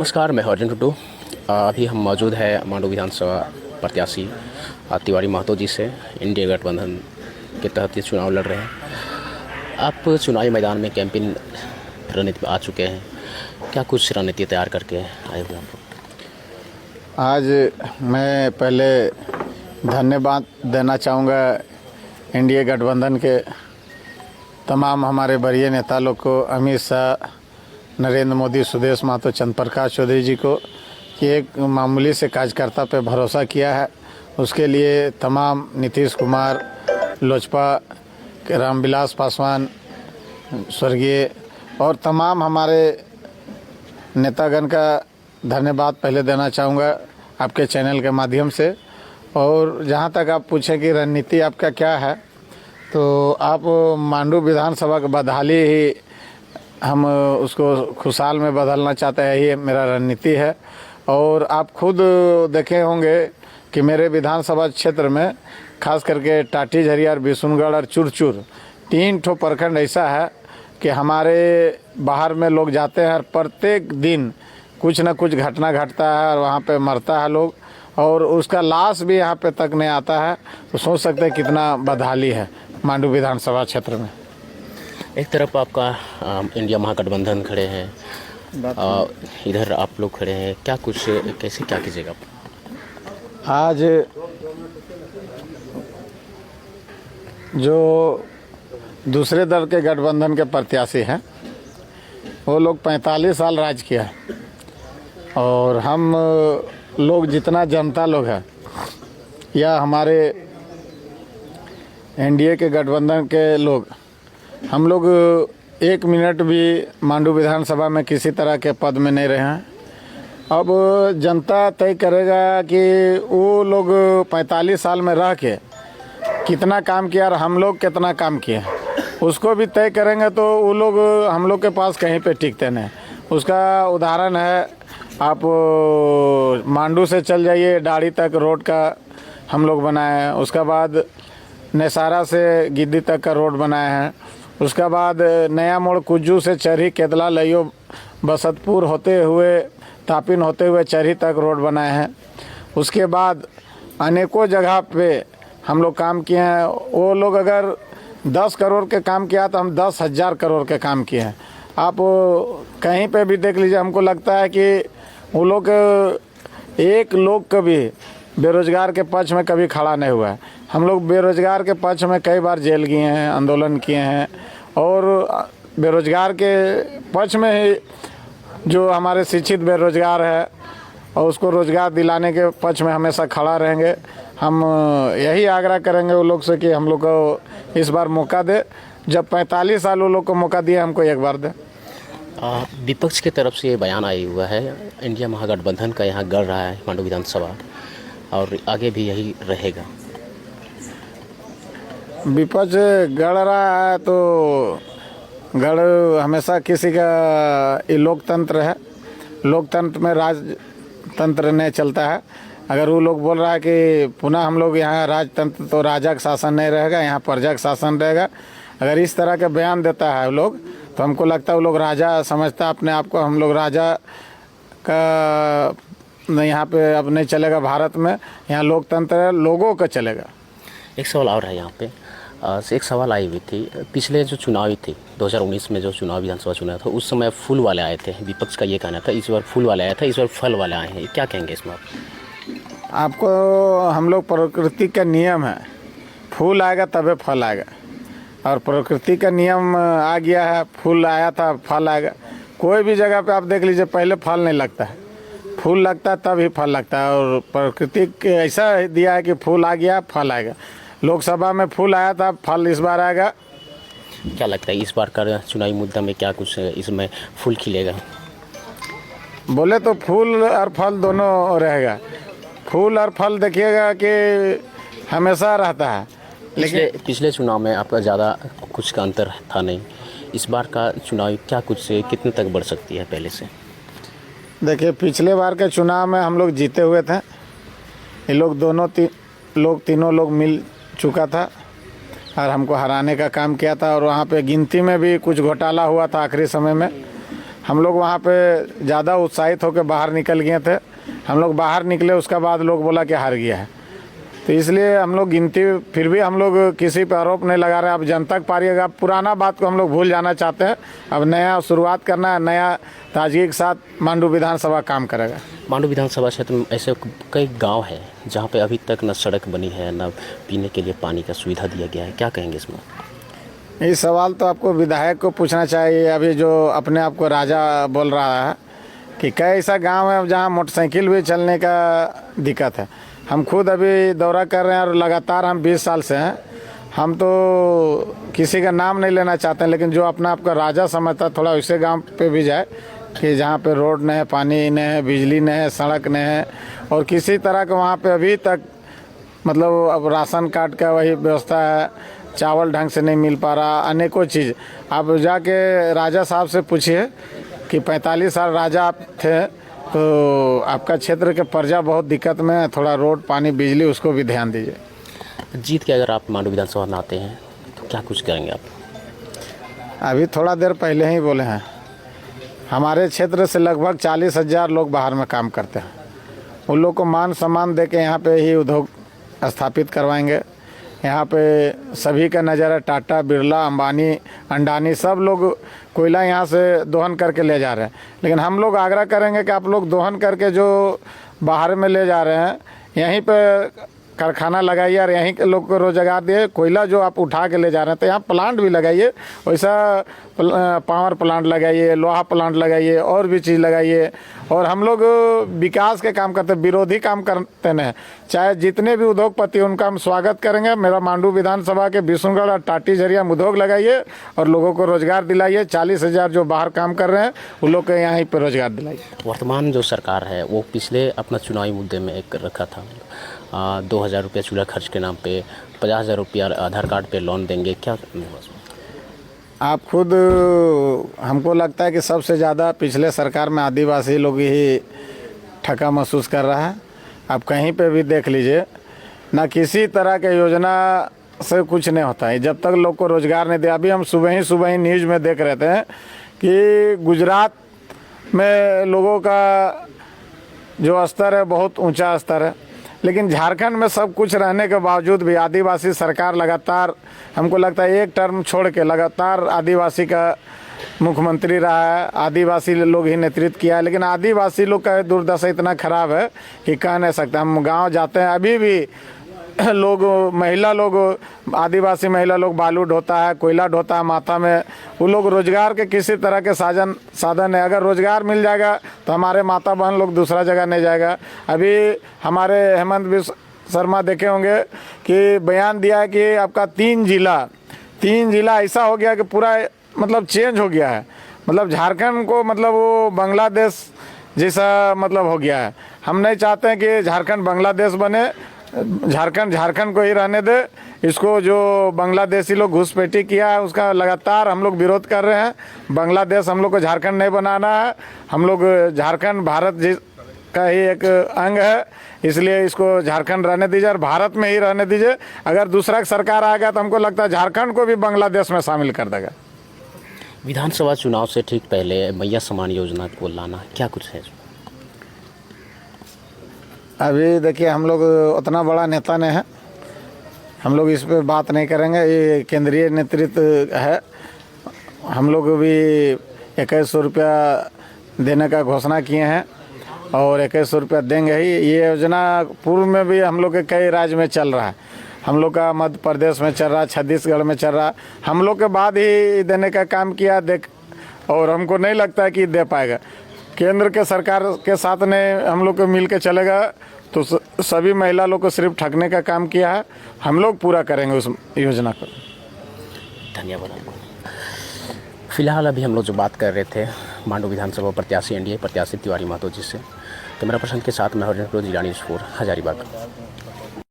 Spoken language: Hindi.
नमस्कार, मैं हरजन टुटू। अभी हम मौजूद है मांडू विधानसभा प्रत्याशी तिवारी महतो जी से। इंडिया गठबंधन के तहत ये चुनाव लड़ रहे हैं। आप चुनावी मैदान में कैंपेन रणनीति आ चुके हैं, क्या कुछ रणनीति तैयार करके आए हुए हैं? आज मैं पहले धन्यवाद देना चाहूँगा इंडिया गठबंधन के तमाम हमारे वरीय नेता लोग को, अमित शाह, नरेंद्र मोदी, सुदेश महतो, चंद्र प्रकाश चौधरी जी को, कि एक मामूली से कार्यकर्ता पे भरोसा किया है। उसके लिए तमाम नीतीश कुमार, लोजपा, रामविलास पासवान स्वर्गीय और तमाम हमारे नेतागण का धन्यवाद पहले देना चाहूँगा आपके चैनल के माध्यम से। और जहाँ तक आप पूछें कि रणनीति आपका क्या है, तो आप मांडू विधानसभा की बदहाली ही हम उसको खुशहाल में बदलना चाहते हैं, ये मेरा रणनीति है। और आप खुद देखे होंगे कि मेरे विधानसभा क्षेत्र में खास करके टाटी, झरियार, बिशुनगढ़ और चुरचुर 3 ठो प्रखंड ऐसा है कि हमारे बाहर में लोग जाते हैं और प्रत्येक दिन कुछ न कुछ घटना घटता है और वहाँ पे मरता है लोग, और उसका लाश भी यहाँ पे तक नहीं आता है। तो सोच सकते हैं कितना बदहाली है मांडू विधानसभा क्षेत्र में। एक तरफ आपका इंडिया महागठबंधन खड़े हैं, इधर आप लोग खड़े हैं, क्या कुछ कैसे क्या कीजिएगा आप? आज जो दूसरे दल के गठबंधन के प्रत्याशी हैं वो लोग 45 साल राज किया है, और हम लोग जितना जनता लोग हैं या हमारे एनडीए के गठबंधन के लोग, हम लोग 1 मिनट भी मांडू विधानसभा में किसी तरह के पद में नहीं रहे हैं। अब जनता तय करेगा कि वो लोग 45 साल में रह के कितना काम किया और हम लोग कितना काम किए, उसको भी तय करेंगे। तो वो लोग हम लोग के पास कहीं पे टिकते नहीं। उसका उदाहरण है, आप मांडू से चल जाइए, डाड़ी तक रोड का हम लोग बनाए हैं। उसका बाद नेसारा से गिद्दी तक का रोड बनाए हैं। उसका बाद नया मोड़ कुज्जू से चरही, केदला, लइयो, बसतपुर होते हुए, तापिन होते हुए चरही तक रोड बनाए हैं। उसके बाद अनेकों जगह पे हम लोग काम किए हैं। वो लोग अगर 10 करोड़ के काम किया तो हम 10,000 करोड़ के काम किए हैं। आप कहीं पे भी देख लीजिए, हमको लगता है कि वो लोग एक लोग कभी बेरोजगार के पक्ष में कभी खड़ा नहीं हुआ है। हम लोग बेरोजगार के पक्ष में कई बार जेल गए हैं, आंदोलन किए हैं, और बेरोजगार के पक्ष में ही जो हमारे शिक्षित बेरोजगार है और उसको रोजगार दिलाने के पक्ष में हमेशा खड़ा रहेंगे। हम यही आग्रह करेंगे वो लोग से कि हम लोग को इस बार मौका दे। जब 45 साल वो लोग को मौका दिए, हमको एक बार दे। विपक्ष की तरफ से ये बयान आया हुआ है, इंडिया महागठबंधन का यहाँ गढ़ रहा है मांडू विधानसभा, और आगे भी यही रहेगा। विपक्ष गढ़ रहा है तो गढ़ हमेशा किसी का, ये लोकतंत्र है, लोकतंत्र में राजतंत्र नहीं चलता है। अगर वो लोग बोल रहा है कि पुनः हम लोग यहाँ राजतंत्र, तो राजा का शासन नहीं रहेगा, यहाँ प्रजा का शासन रहेगा। अगर इस तरह के बयान देता है वो लोग, तो हमको लगता है वो लोग राजा समझता अपने आप को। हम लोग राजा का यहाँ पे अब नहीं चलेगा भारत में, यहाँ लोकतंत्र है, लोगों का चलेगा। एक सवाल और है यहाँ पे, एक सवाल आई हुई थी, पिछले जो चुनावी थे 2019 में जो चुनाव विधानसभा चुनाव था, उस समय फूल वाले आए थे। विपक्ष का ये कहना था इस बार फूल वाले आया था, इस बार फल वाले आए हैं, क्या कहेंगे इसमें आप? आपको हम लोग, प्रकृति का नियम है, फूल आएगा तबे फल आएगा, और प्रकृति का नियम आ गया है, फूल आया था फल आएगा। कोई भी जगह पे आप देख लीजिए, पहले फल नहीं लगता है, फूल लगता है तब ही फल लगता है। और प्रकृति ऐसा दिया है कि फूल आ गया फल आएगा। लोकसभा में फूल आया था, फल इस बार आएगा। क्या लगता है इस बार का चुनावी मुद्दा में क्या कुछ इसमें फूल खिलेगा? बोले तो फूल और फल दोनों रहेगा। फूल और फल देखिएगा कि हमेशा रहता है, लेकिन पिछले चुनाव में आपका ज़्यादा कुछ का अंतर था नहीं। इस बार का चुनाव क्या कुछ से कितने तक बढ़ सकती है पहले से? देखिए, पिछले बार के चुनाव में हम लोग जीते हुए थे। ये लोग तीनों लोग मिल चुका था और हमको हराने का काम किया था। और वहाँ पे गिनती में भी कुछ घोटाला हुआ था आखिरी समय में। हम लोग वहाँ पे ज़्यादा उत्साहित होकर बाहर निकल गए थे। हम लोग बाहर निकले, उसके बाद लोग बोला कि हार गया है, तो इसलिए हम लोग गिनती, फिर भी हम लोग किसी पर आरोप नहीं लगा रहे। अब जनता की पारी, अगर पुराना बात को हम लोग भूल जाना चाहते हैं, अब नया शुरुआत करना है, नया ताजगी के साथ मांडू विधानसभा काम करेगा। मांडू विधानसभा क्षेत्र में ऐसे कई गांव हैं जहां पे अभी तक न सड़क बनी है, न पीने के लिए पानी का सुविधा दिया गया है, क्या कहेंगे इसमें? ये सवाल तो आपको विधायक को पूछना चाहिए। अभी जो अपने आप को राजा बोल रहा है कि कई ऐसा गांव है जहां मोटरसाइकिल भी चलने का दिक्कत है। हम खुद अभी दौरा कर रहे हैं और लगातार हम 20 साल से हैं। हम तो किसी का नाम नहीं लेना चाहते हैं, लेकिन जो अपना आपका राजा समझता है, थोड़ा वैसे गांव पे भी जाए कि जहाँ पे रोड नहीं है, पानी नहीं है, बिजली नहीं है, सड़क नहीं है, और किसी तरह का वहाँ पे अभी तक मतलब अब राशन कार्ड का वही व्यवस्था है, चावल ढंग से नहीं मिल पा रहा, अनेकों चीज़। आप जाके राजा साहब से पूछिए कि 45 साल राजा आप थे, तो आपका क्षेत्र के प्रजा बहुत दिक्कत में है, थोड़ा रोड, पानी, बिजली, उसको भी ध्यान दीजिए। जीत के अगर आप मांडू विधानसभा में आते हैं तो क्या कुछ करेंगे आप? अभी थोड़ा देर पहले ही बोले हैं, हमारे क्षेत्र से लगभग 40,000 लोग बाहर में काम करते हैं। उन लोग को मान सम्मान दे के यहाँ पे ही उद्योग स्थापित करवाएंगे। यहाँ पे सभी का नज़र है, टाटा, बिरला, अंबानी, अंडानी, सब लोग कोयला यहाँ से दोहन करके ले जा रहे हैं। लेकिन हम लोग आग्रह करेंगे कि आप लोग दोहन करके जो बाहर में ले जा रहे हैं, यहीं पे कारखाना लगाइए और यहीं के लोग को रोजगार दिए। कोयला जो आप उठा के ले जा रहे हैं, तो यहाँ प्लांट भी लगाइए, वैसा पावर प्लांट लगाइए, लोहा प्लांट लगाइए, और भी चीज़ लगाइए। और हम लोग विकास के काम करते, विरोधी काम करते नहीं। चाहे जितने भी उद्योगपति, उनका हम स्वागत करेंगे। मेरा मांडू विधानसभा के विष्णुगढ़ और टाटी झरिया में उद्योग लगाइए और लोगों को रोजगार दिलाइए। 40,000 जो बाहर काम कर रहे हैं, उन लोग को यहीं पर रोजगार दिलाइए। वर्तमान जो सरकार है वो पिछले अपना चुनावी मुद्दे में एक रखा था, 2,000 रुपये चूल्हा खर्च के नाम पे, 50,000 रुपया आधार कार्ड पे लोन देंगे, क्या? आप खुद, हमको लगता है कि सबसे ज़्यादा पिछले सरकार में आदिवासी लोग ही ठगा महसूस कर रहा है। आप कहीं पे भी देख लीजिए, ना किसी तरह के योजना से कुछ नहीं होता है जब तक लोग को रोज़गार नहीं दे। अभी हम सुबह ही न्यूज़ में देख रहे थे कि गुजरात में लोगों का जो स्तर है बहुत ऊंचा स्तर है, लेकिन झारखंड में सब कुछ रहने के बावजूद भी आदिवासी सरकार लगातार, हमको लगता है एक टर्म छोड़ के लगातार आदिवासी का मुख्यमंत्री रहा है, आदिवासी लोग ही नेतृत्व किया है। लेकिन आदिवासी लोग का दुर्दशा इतना खराब है कि कह नहीं सकते। हम गांव जाते हैं, अभी भी लोग, महिला लोग, आदिवासी महिला लोग बालू ढोता है, कोयला ढोता है माथा में। वो लोग रोजगार के किसी तरह के साधन है। अगर रोजगार मिल जाएगा तो हमारे माता बहन लोग दूसरा जगह नहीं जाएगा। अभी हमारे हेमंत बिस्व शर्मा देखे होंगे कि बयान दिया है कि आपका 3 जिला ऐसा हो गया कि पूरा मतलब चेंज हो गया है। मतलब झारखंड को मतलब वो बांग्लादेश जैसा मतलब हो गया है। हम नहीं चाहते हैं कि झारखंड बांग्लादेश बने। झारखंड को ही रहने दे। इसको जो बांग्लादेशी लोग घुसपैठी किया है उसका लगातार हम लोग विरोध कर रहे हैं। बांग्लादेश हम लोग को झारखंड नहीं बनाना है। हम लोग झारखंड भारत का ही एक अंग है, इसलिए इसको झारखंड रहने दीजिए और भारत में ही रहने दीजिए। अगर दूसरा सरकार आएगा तो हमको लगता है झारखंड को भी बांग्लादेश में शामिल कर देगा। विधानसभा चुनाव से ठीक पहले मैया समान योजना को लाना, क्या कुछ है? अभी देखिए, हम लोग उतना बड़ा नेता नहीं है, हम लोग इस पे बात नहीं करेंगे। ये केंद्रीय नेतृत्व है। हम लोग भी 2100 रुपया देने का घोषणा किए हैं और 2100 रुपया देंगे ही। ये योजना पूर्व में भी हम लोग के कई राज्य में चल रहा है। हम लोग का मध्य प्रदेश में चल रहा, छत्तीसगढ़ में चल रहा। हम लोग के बाद ही देने का काम किया और हमको नहीं लगता है कि दे पाएगा। केंद्र के सरकार के साथ ने हम लोग को मिल के चलेगा तो सभी महिला लोग को सिर्फ ठगने का काम किया है। हम लोग पूरा करेंगे उस योजना को। धन्यवाद आपको। फिलहाल अभी हम लोग जो बात कर रहे थे मांडू विधानसभा प्रत्याशी एनडीए प्रत्याशी तिवारी महतो जी से। कैमरा पर्सन के साथ मैं हरिंद्र जिला न्यूज़ 4 हजारीबाग।